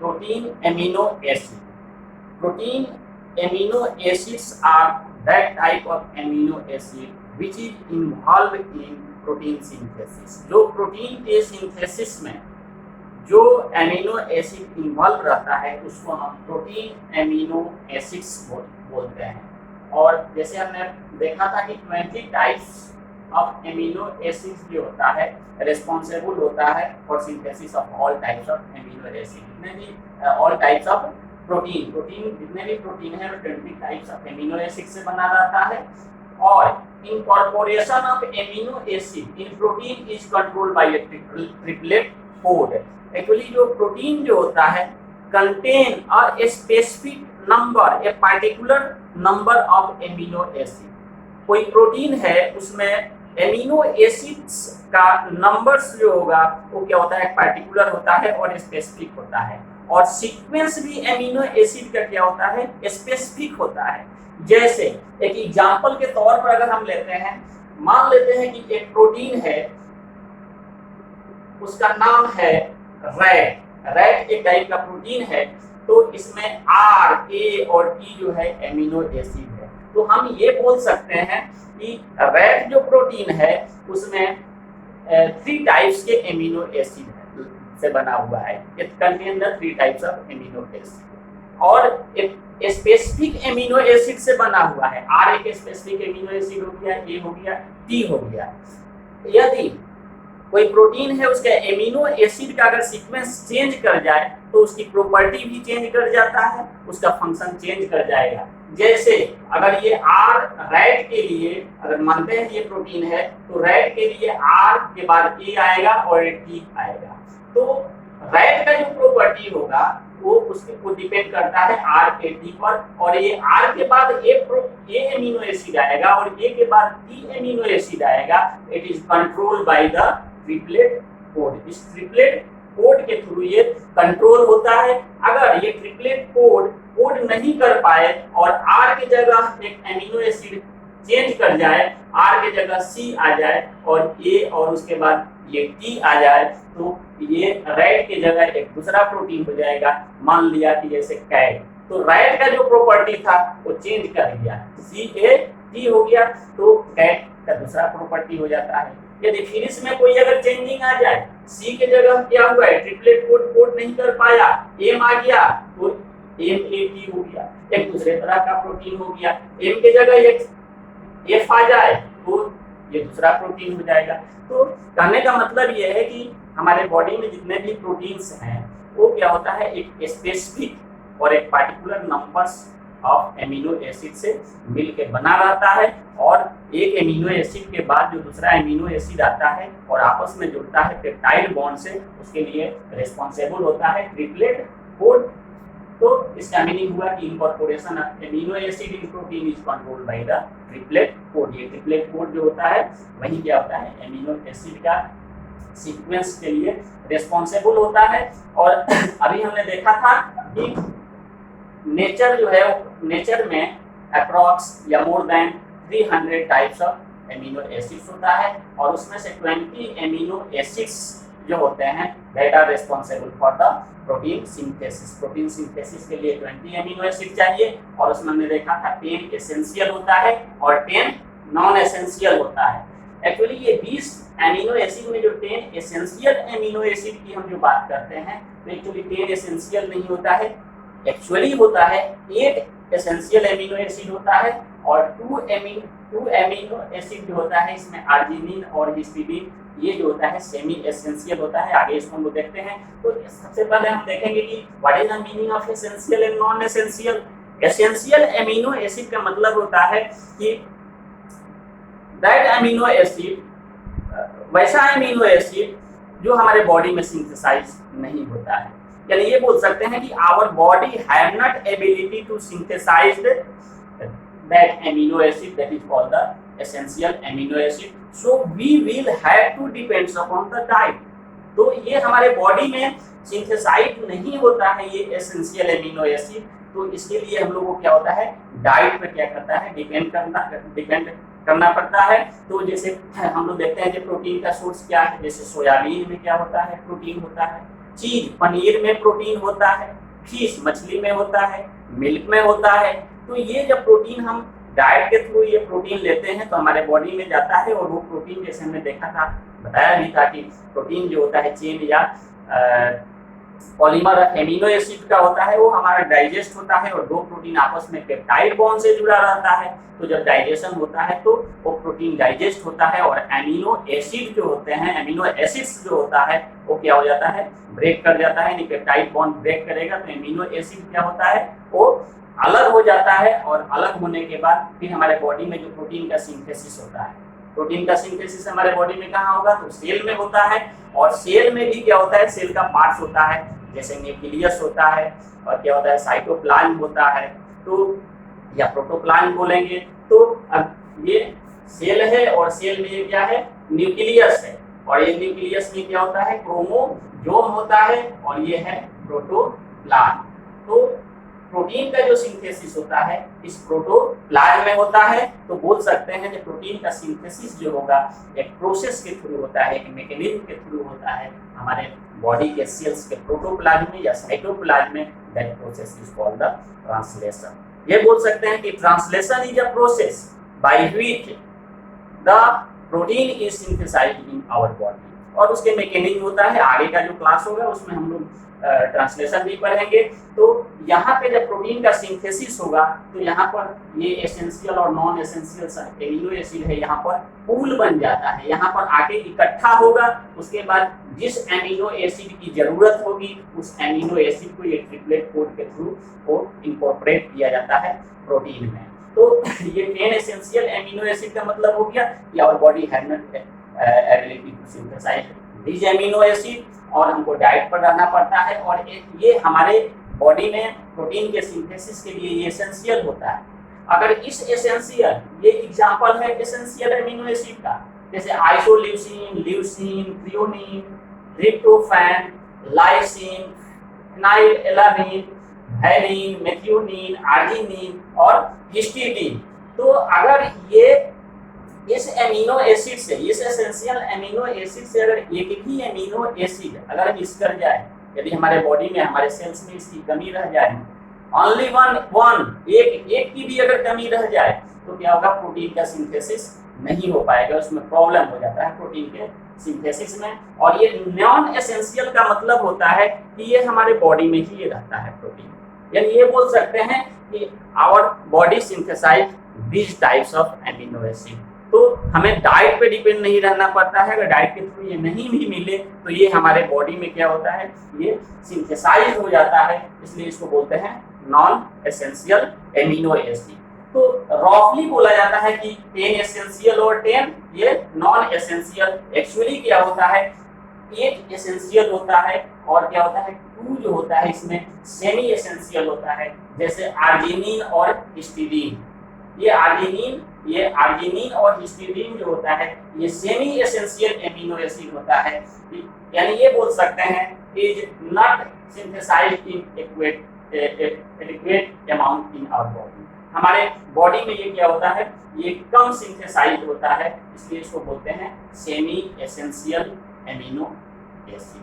protein amino acid. Protein amino acids are that type of amino acid which is involved in protein synthesis. जो protein के synthesis में जो amino acid involve रहता है उसको हम प्रोटीन एमिनो एसिड्स बोलते हैं। और जैसे हमने देखा था कि 20 टाइप्स ऑफ एमिनो एसिड्स जो होता है रिस्पॉन्सिबल होता है for synthesis of all types of amino acid. जितने भी ऑल टाइप्स ऑफ प्रोटीन जितने भी प्रोटीन है वो 20 टाइप्स ऑफ एमिनो एसिड से बना रहता है। और incorporation of amino acid in protein is controlled by A triplet code. Actually जो प्रोटीन जो होता है contain a specific number, a particular number of amino acid. कोई प्रोटीन है उसमें एमिनो एसिड्स का नंबर्स जो होगा वो क्या होता है, पार्टिकुलर होता है और स्पेसिफिक होता है। और सीक्वेंस भी एमिनो एसिड का क्या होता है, स्पेसिफिक होता है। जैसे एक एग्जांपल के तौर पर अगर हम लेते हैं, मान लेते हैं कि एक प्रोटीन है उसका नाम है रैट एक टाइप का प्रोटीन है। तो इसमें आर, ए और टी जो है एमिनो एसिड है। तो हम ये बोल सकते हैं कि रैट जो प्रोटीन है उसमें 3 टाइप्स के एमिनो एसिड से बना हुआ है। It contain the 3 types of amino acid. और एक स्पेसिफिक एमिनो एसिड से बना हुआ है। आर एक स्पेसिफिक एमिनो एसिड हो गया, ए हो गया, टी हो गया। यदि कोई प्रोटीन है उसका एमिनो एसिड का अगर सीक्वेंस चेंज कर जाए तो उसकी प्रॉपर्टी भी चेंज कर जाता है, उसका फंक्शन चेंज कर जाएगा। जैसे अगर ये आर रैट के लिए अगर मानते हैं ये प्रोटीन है तो रैट के लिए आर के बाद ए आएगा और टी आएगा। तो रैट का जो प्रॉपर्टी होगा वो उसके को डिपेंड करता है आर के टी पर। और ये आर के बाद ए एमिनो एसिड आएगा और ए के बाद टी एमिनो एसिड आएगा। It is controlled by the triplet code. इस ट्रिपलेट कोड के थ्रू ये कंट्रोल होता है। अगर ये ट्रिपलेट कोड नहीं कर पाए और आर की जगह एक एमिनो एसिड चेंज कर जाए, आर की जगह सी आ जाए और ए और उसके बाद ये टी आ जाए, तो ये रैट की जगह एक दूसरा प्रोटीन हो जाएगा। मान लिया कि जैसे कैट, तो रैट का जो प्रॉपर्टी था वो चेंज कर दिया, सी ए टी हो गया, तो कैट का दूसरा प्रॉपर्टी हो जाता है। यदि फिर इसमें कोई अगर चेंजिंग आ जाए, सी के जगह क्या हुआ है, ट्रिपलेट कोड नहीं कर पाया, एम आ गया तो एम ए टी हो गया, एक दूसरे तरह का प्रोटीन हो गया। एम के जगह एक एफ आ जाए तो ये दूसरा प्रोटीन हो जाएगा। तो कहने का मतलब ये है कि हमारे बॉडी में जितने भी प्रोटीन्स हैं वो क्या होता है, एक स्पेसिफिक और एक particular numbers of amino acid से मिलकर बना रहता है। और एक एमिनो एसिड के बाद जो दूसरा एमिनो एसिड आता है और आपस में जुड़ता है पेप्टाइड बॉन्ड से, उसके लिए रिस्पॉन्सिबल होता है ट्रिपलेट कोड। तो इसका मीनिंग हुआ कि incorporation of amino acid in protein is controlled by the triplet code. ये ट्रिपलेट कोड जो होता है वही क्या होता है, एमिनो एसिड का सीक्वेंस के लिए रिस्पॉन्सिबल होता है। और अभी हमने देखा था कि नेचर जो है, नेचर में अप्रॉक्स या more than 300 types of amino acids होता है और उसमें से 20 एमिनो एसिड्स जो होते हैं that are responsible for the protein synthesis. Protein synthesis के लिए 20 एमिनो एसिड चाहिए और उसमें हमने देखा था 10 एसेंशियल होता है और 10 नॉन एसेंशियल होता है। एक्चुअली ये 20 एमिनो एसिड में जो 10 एसेंशियल एमिनो एसिड की हम जो बात करते हैं तो एक्चुअली 10 एसेंशियल नहीं होता है, एक्चुअली होता है 8 एसेंशियल एमिनो एसिड होता है और 2 एमिनो एसिड जो होता है इसमें आर्जिनिन और हिस्टिडीन, ये जो होता है सेमी एसेंशियल होता है। आगे इसको हम लोग देखते हैं। तो सबसे पहले हम देखेंगे कि what is the meaning of essential and non essential. Essential amino acid का मतलब होता है कि दैट एमिनो एसिड, वैसा एमिनो एसिड जो हमारे बॉडी में सिंथेसाइज नहीं होता है। यानी ये बोल सकते हैं कि our body have not ability to synthesize that amino acid, that is called the essential amino acid, so we will have to depends upon the diet। तो ये हमारे बॉडी में सिंथेसाइज नहीं होता है ये एसेंशियल एमिनो एसिड, तो इसके लिए हम लोगों को क्या होता है, डाइट पे क्या करता है, डिपेंड करना पड़ता है। तो जैसे हम लोग देखते हैं कि प्रोटीन का सोर्स क्या है, जैसे सोयाबीन में क्या होता है, प्रोटीन होता है, चीज पनीर में प्रोटीन होता है, फिश मछली में होता है, मिल्क में होता है। तो ये जब प्रोटीन हम डाइट के थ्रू ये प्रोटीन लेते हैं तो हमारे बॉडी में जाता है, और वो प्रोटीन जैसे हमने देखा था, बताया भी था कि प्रोटीन जो होता है चेन या पॉलीमर एमिनो एसिड का होता है, वो हमारा डाइजेस्ट होता है और दो प्रोटीन आपस में पेप्टाइड बॉन्ड से जुड़ा रहता है। तो जब डाइजेशन होता है तो वो प्रोटीन डाइजेस्ट होता है और एमिनो एसिड जो होते हैं, एमिनो एसिड्स जो होता है वो क्या हो जाता है, ब्रेक कर जाता है। पेप्टाइड बॉन्ड ब्रेक करेगा तो एमिनो एसिड क्या होता है, वो अलग हो जाता है, और अलग होने के बाद फिर हमारे बॉडी में जो प्रोटीन का सिंथेसिस होता है, प्रोटीन का सिंथेसिस हमारे बॉडी में कहाँ होगा, तो सेल में होता है। और सेल में भी क्या होता है, सेल का पार्ट्स होता है, जैसे न्यूक्लियस होता है, और क्या होता है, साइटोप्लाज्म होता है, तो या प्रोटोप्लाज्म बोलेंगे। तो अब ये सेल है और सेल में ये क्या है, न्यूक्लियस है, और ये न्यूक्लियस में क्या होता है, क्रोमोसोम होता है, और ये है प्रोटोप्लाज्म। तो प्रोटीन का जो सिंथेसिस होता है इस प्रोटोप्लाज्म में होता है। तो बोल सकते हैं कि प्रोटीन का सिंथेसिस जो होगा एक प्रोसेस के थ्रू होता है, एक मैकेनिज्म के थ्रू होता है हमारे बॉडी के सेल्स के प्रोटोप्लाज्म में या साइटोप्लाज्म में। That process is called the translation. ये बोल सकते हैं कि translation is a process by which the protein is synthesized in our body. और उसके मैकेनिज्म होता है, आगे का जो क्लास होगा उसमें हम लोग ट्रांसलेशन भी पढ़ेंगे। तो यहाँ पे जब प्रोटीन का सिंथेसिस होगा तो यहाँ पर ये एसेंशियल और नॉन एसेंशियल एमिनो एसिड है, यहाँ पर पूल बन जाता है, यहाँ पर आके इकट्ठा होगा। उसके बाद जिस एमिनो एसिड की जरूरत होगी उस एमिनो एसिड को ये ट्रिपलेट कोड के थ्रू को इनकॉर्पोरेट किया जाता है प्रोटीन में। तो ये 10 एसेंशियल एमिनो एसिड का मतलब हो गया कि our body has not ability to synthesize this amino acid, और हमको डाइट पर रहना पड़ता है, और ये हमारे बॉडी में प्रोटीन के सिंथेसिस के लिए ये एसेंशियल होता है। अगर इस एसेंशियल, ये एग्जांपल है एसेंशियल एमिनो एसिड का, जैसे isoleucine, leucine, threonine, tryptophan, lysine, phenylalanine, valine, methionine, arginine और हिस्टिडीन। तो अगर ये इस एमिनो एसिड से, इस एसेंशियल एमिनो एसिड से अगर एक ही एमिनो एसिड अगर मिस कर जाए, यदि हमारे बॉडी में हमारे सेल्स में इसकी कमी रह जाए, ओनली वन एक की भी अगर कमी रह जाए तो क्या होगा, प्रोटीन का सिंथेसिस नहीं हो पाएगा, उसमें प्रॉब्लम हो जाता है प्रोटीन के सिंथेसिस में। और ये नॉन एसेंशियल का मतलब होता है कि ये हमारे बॉडी में ही रहता है प्रोटीन। यानी ये बोल सकते हैं कि our body synthesize this types of amino acid. तो हमें डाइट पे डिपेंड नहीं रहना पड़ता है। अगर डाइट के थ्रू ये नहीं भी मिले तो ये हमारे बॉडी में क्या होता है, ये सिंथेसाइज हो जाता है, इसलिए इसको बोलते हैं नॉन एसेंशियल एमिनो एसिड। तो रफली बोला जाता है कि 10 एसेंशियल और 10 ये नॉन एसेंशियल। एक्चुअली क्या होता है, 8 एसेंशियल होता है और क्या होता है 2 जो होता है इसमें सेमी एसेंशियल होता है, जैसे आर्जिनिन और हिस्टिडीन। ये आर्जिनिन और हिस्टिडीन जो होता है ये सेमी एसेंशियल एमिनो एसिड होता है। यानी ये बोल सकते हैं is not synthesized in adequate amount in our body. हमारे बॉडी में ये क्या होता है, ये कम सिंथेसाइज होता है, इसलिए इसको बोलते हैं सेमी एसेंशियल एमिनो एसिड।